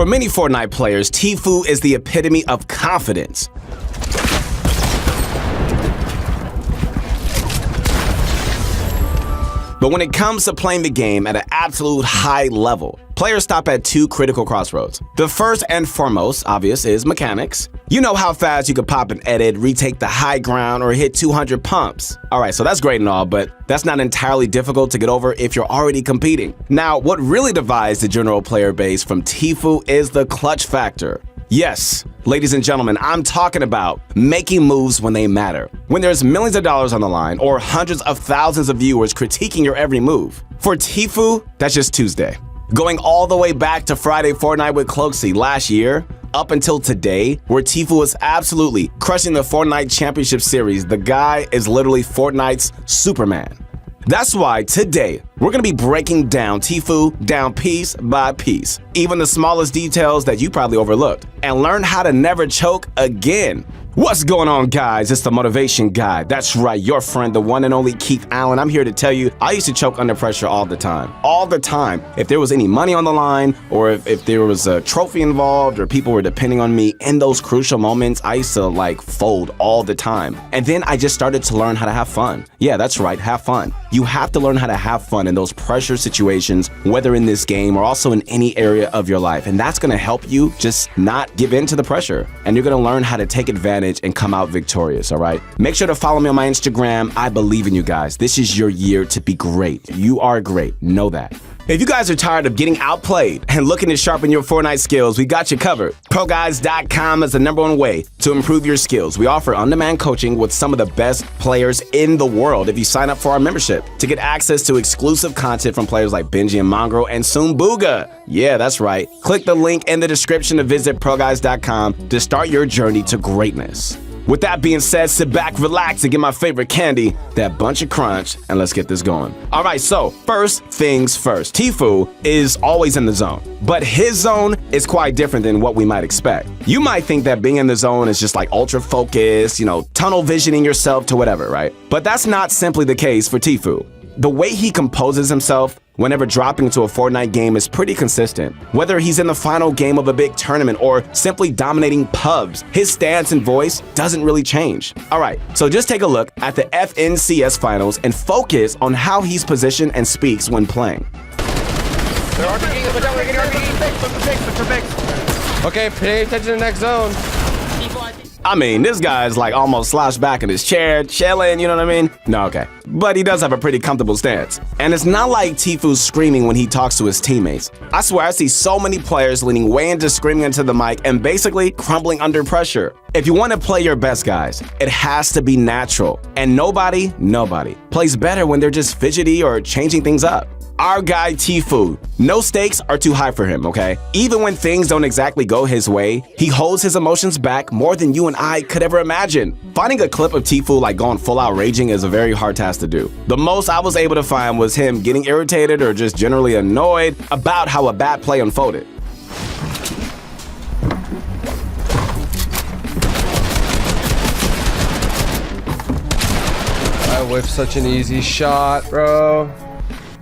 For many Fortnite players, Tfue is the epitome of confidence. But when it comes to playing the game at an absolute high level, players stop at two critical crossroads. The first and foremost, obvious, is mechanics. You know how fast you could pop an edit, retake the high ground, or hit 200 pumps. Alright, so that's great and all, but that's not entirely difficult to get over if you're already competing. Now, what really divides the general player base from Tfue is the clutch factor. Yes, ladies and gentlemen, I'm talking about making moves when they matter. When there's millions of dollars on the line or hundreds of thousands of viewers critiquing your every move. For Tfue, that's just Tuesday. Going all the way back to Friday Fortnite with Cloaksy last year, up until today, where Tfue was absolutely crushing the Fortnite Championship Series, the guy is literally Fortnite's Superman. That's why today, we're gonna be breaking down Tfue down piece by piece, even the smallest details that you probably overlooked, and learn how to never choke again. What's going on, guys? It's the Motivation Guy. That's right, your friend, the one and only Keith Allen. I'm here to tell you, I used to choke under pressure all the time. All the time. If there was any money on the line, or if there was a trophy involved, or people were depending on me in those crucial moments, I used to fold all the time. And then I just started to learn how to have fun. Yeah, that's right, have fun. You have to learn how to have fun in those pressure situations, whether in this game or also in any area of your life. And that's gonna help you just not give in to the pressure. And you're gonna learn how to take advantage and come out victorious, all right? Make sure to follow me on my Instagram. I believe in you guys. This is your year to be great. You are great. Know that. If you guys are tired of getting outplayed and looking to sharpen your Fortnite skills, we got you covered. ProGuides.com is the #1 way to improve your skills. We offer on-demand coaching with some of the best players in the world if you sign up for our membership to get access to exclusive content from players like Benji and Mongrel and soon Booga. Yeah, that's right. Click the link in the description to visit ProGuides.com to start your journey to greatness. With that being said, sit back, relax, and get my favorite candy, that bunch of crunch, and let's get this going. All right, so first things first. Tfue is always in the zone, but his zone is quite different than what we might expect. You might think that being in the zone is just ultra focused, tunnel visioning yourself to whatever, right? But that's not simply the case for Tfue. The way he composes himself whenever dropping into a Fortnite game is pretty consistent. Whether he's in the final game of a big tournament or simply dominating pubs, his stance and voice doesn't really change. All right, so just take a look at the FNCS finals and focus on how he's positioned and speaks when playing. Okay, pay attention to the next zone. I mean, this guy's almost slouched back in his chair, chilling, you know what I mean? No, okay. But he does have a pretty comfortable stance. And it's not like Tfue's screaming when he talks to his teammates. I swear I see so many players leaning way into screaming into the mic and basically crumbling under pressure. If you want to play your best, guys, it has to be natural. And nobody plays better when they're just fidgety or changing things up. Our guy Tfue, no stakes are too high for him, okay? Even when things don't exactly go his way, he holds his emotions back more than you and I could ever imagine. Finding a clip of Tfue going full out raging is a very hard task to do. The most I was able to find was him getting irritated or just generally annoyed about how a bad play unfolded. I whiffed such an easy shot, bro.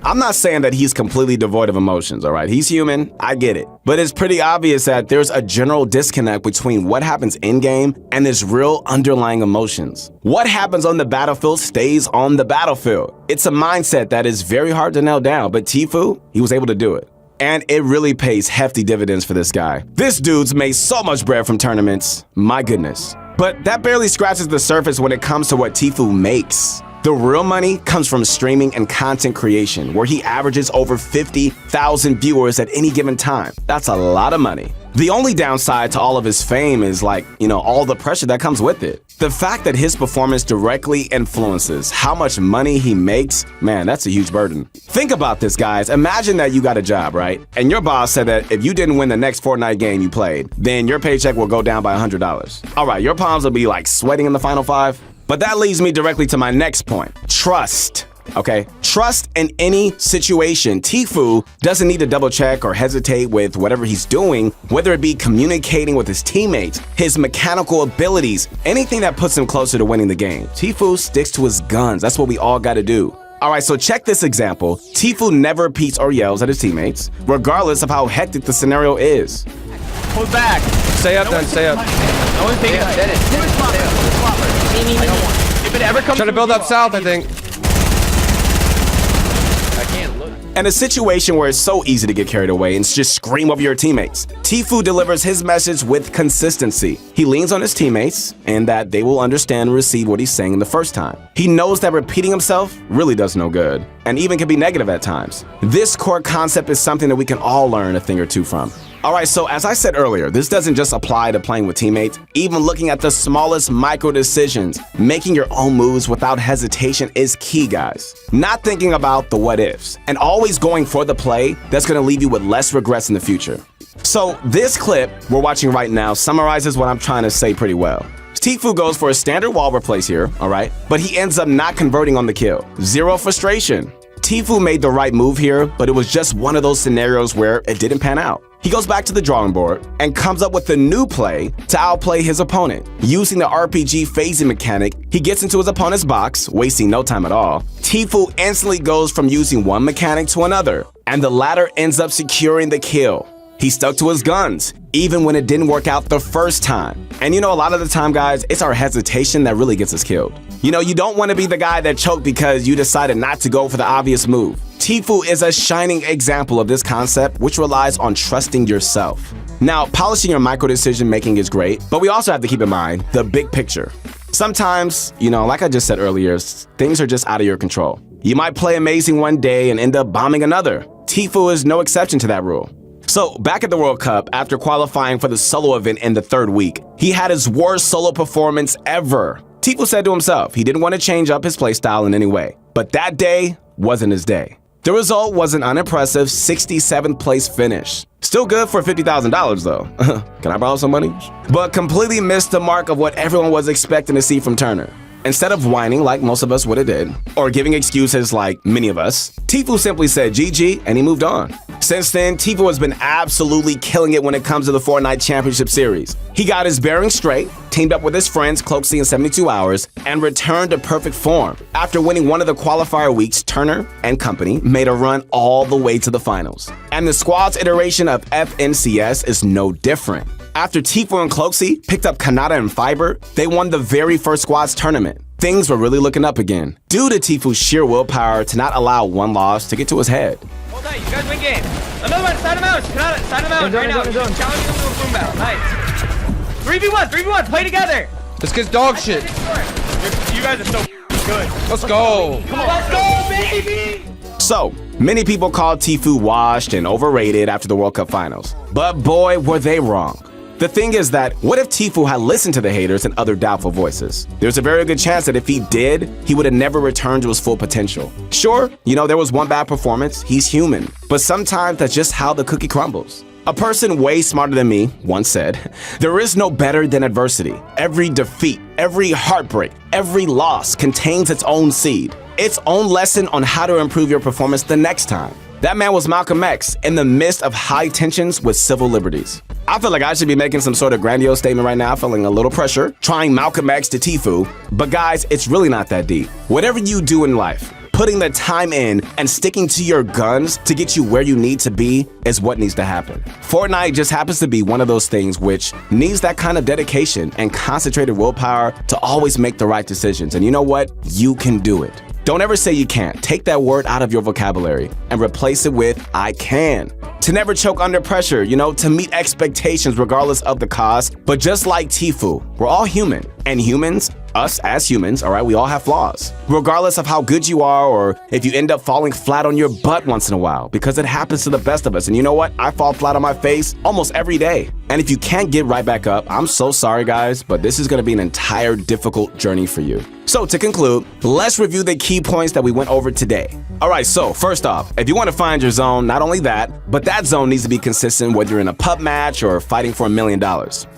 I'm not saying that he's completely devoid of emotions, all right? He's human, I get it. But it's pretty obvious that there's a general disconnect between what happens in-game and his real underlying emotions. What happens on the battlefield stays on the battlefield. It's a mindset that is very hard to nail down, but Tfue, he was able to do it. And it really pays hefty dividends for this guy. This dude's made so much bread from tournaments, my goodness. But that barely scratches the surface when it comes to what Tfue makes. The real money comes from streaming and content creation, where he averages over 50,000 viewers at any given time. That's a lot of money. The only downside to all of his fame is all the pressure that comes with it. The fact that his performance directly influences how much money he makes, man, that's a huge burden. Think about this, guys. Imagine that you got a job, right? And your boss said that if you didn't win the next Fortnite game you played, then your paycheck will go down by $100. All right, your palms will be sweating in the final five. But that leads me directly to my next point. Trust. Okay? Trust in any situation. Tfue doesn't need to double check or hesitate with whatever he's doing, whether it be communicating with his teammates, his mechanical abilities, anything that puts him closer to winning the game. Tfue sticks to his guns. That's what we all gotta do. All right, so check this example. Tfue never repeats or yells at his teammates, regardless of how hectic the scenario is. Hold back. Stay up then, stay up. No one's taking it. If it ever comes Trying to build up south, I think. I can't look. And a situation where it's so easy to get carried away and just scream over your teammates. Tfue delivers his message with consistency. He leans on his teammates and that they will understand and receive what he's saying the first time. He knows that repeating himself really does no good and even can be negative at times. This core concept is something that we can all learn a thing or two from. Alright, so as I said earlier, this doesn't just apply to playing with teammates. Even looking at the smallest micro decisions, making your own moves without hesitation is key, guys. Not thinking about the what ifs, and always going for the play that's going to leave you with less regrets in the future. So this clip we're watching right now summarizes what I'm trying to say pretty well. Tfue goes for a standard wall replace here, alright, but he ends up not converting on the kill. Zero frustration. Tfue made the right move here, but it was just one of those scenarios where it didn't pan out. He goes back to the drawing board and comes up with a new play to outplay his opponent. Using the RPG phasing mechanic, he gets into his opponent's box, wasting no time at all. Tfue instantly goes from using one mechanic to another, and the latter ends up securing the kill. He stuck to his guns, even when it didn't work out the first time. And you know, a lot of the time, guys, it's our hesitation that really gets us killed. You know, you don't want to be the guy that choked because you decided not to go for the obvious move. Tfue is a shining example of this concept, which relies on trusting yourself. Now, polishing your micro decision making is great, but we also have to keep in mind the big picture. Sometimes, you know, like I just said earlier, things are just out of your control. You might play amazing one day and end up bombing another. Tfue is no exception to that rule. So, back at the World Cup, after qualifying for the solo event in the third week, he had his worst solo performance ever. Tfue said to himself he didn't want to change up his playstyle in any way, but that day wasn't his day. The result was an unimpressive 67th place finish. Still good for $50,000 though. Can I borrow some money? But completely missed the mark of what everyone was expecting to see from Turner. Instead of whining like most of us would have did, or giving excuses like many of us, Tfue simply said GG and he moved on. Since then, Tfue has been absolutely killing it when it comes to the Fortnite Championship Series. He got his bearings straight, teamed up with his friends Cloaksy in 72 hours, and returned to perfect form. After winning one of the qualifier weeks, Turner and company made a run all the way to the finals. And the squad's iteration of FNCS is no different. After Tfue and Cloaksy picked up Kanata and Fiber, they won the very first squads tournament. Things were really looking up again, due to Tfue's sheer willpower to not allow one loss to get to his head. Hold tight, you guys win game. Another one, side of mountain. Side of mountain right now. Challenge him to a boom battle. Nice. 3v1, play together. This kid's dog shit. You guys are so good. Let's go. Come on, let's go, baby. So, many people called Tfue washed and overrated after the World Cup finals. But boy, were they wrong. The thing is that, what if Tfue had listened to the haters and other doubtful voices? There's a very good chance that if he did, he would have never returned to his full potential. Sure, you know, there was one bad performance, he's human, but sometimes that's just how the cookie crumbles. A person way smarter than me once said, "There is no better than adversity. Every defeat, every heartbreak, every loss contains its own seed, its own lesson on how to improve your performance the next time." That man was Malcolm X in the midst of high tensions with civil liberties. I feel like I should be making some sort of grandiose statement right now, feeling a little pressure, trying Malcolm X to Tfue. But guys, it's really not that deep. Whatever you do in life, putting the time in and sticking to your guns to get you where you need to be is what needs to happen. Fortnite just happens to be one of those things which needs that kind of dedication and concentrated willpower to always make the right decisions. And you know what? You can do it. Don't ever say you can't. Take that word out of your vocabulary and replace it with I can. To never choke under pressure, you know, to meet expectations regardless of the cost. But just like Tfue, we're all human. And humans, us as humans, all right, we all have flaws. Regardless of how good you are or if you end up falling flat on your butt once in a while, because it happens to the best of us. And you know what? I fall flat on my face almost every day. And if you can't get right back up, I'm so sorry, guys, but this is going to be an entire difficult journey for you. So to conclude, let's review the key points that we went over today. All right, so first off, if you want to find your zone, not only that, but that zone needs to be consistent whether you're in a pub match or fighting for $1 million.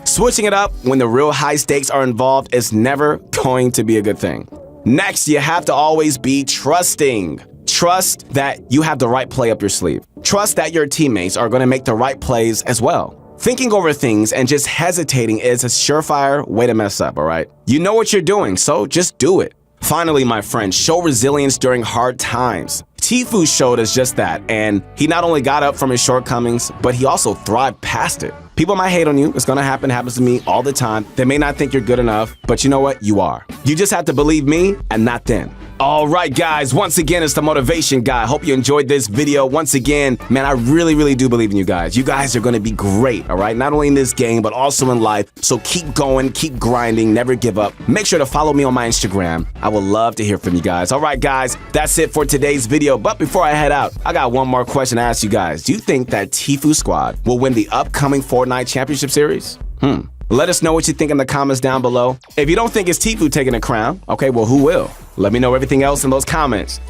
Switching it up when the real high stakes are involved is never going to be a good thing. Next, you have to always be trusting. Trust that you have the right play up your sleeve. Trust that your teammates are going to make the right plays as well. Thinking over things and just hesitating is a surefire way to mess up, all right? You know what you're doing, so just do it. Finally, my friends, show resilience during hard times. Tfue showed us just that, and he not only got up from his shortcomings, but he also thrived past it. People might hate on you. It's gonna happen. It happens to me all the time. They may not think you're good enough, but you know what? You are. You just have to believe me and not them. All right, guys, once again, it's the Motivation Guy. Hope you enjoyed this video. Once again, man, I really do believe in you guys. You guys are going to be great, all right? Not only in this game, but also in life. So keep going, keep grinding, never give up. Make sure to follow me on my Instagram. I would love to hear from you guys. All right, guys, that's it for today's video. But before I head out, I got one more question to ask you guys. Do you think that Tfue Squad will win the upcoming Fortnite Championship Series? Let us know what you think in the comments down below. If you don't think it's Tfue taking the crown, okay, well, who will? Let me know everything else in those comments.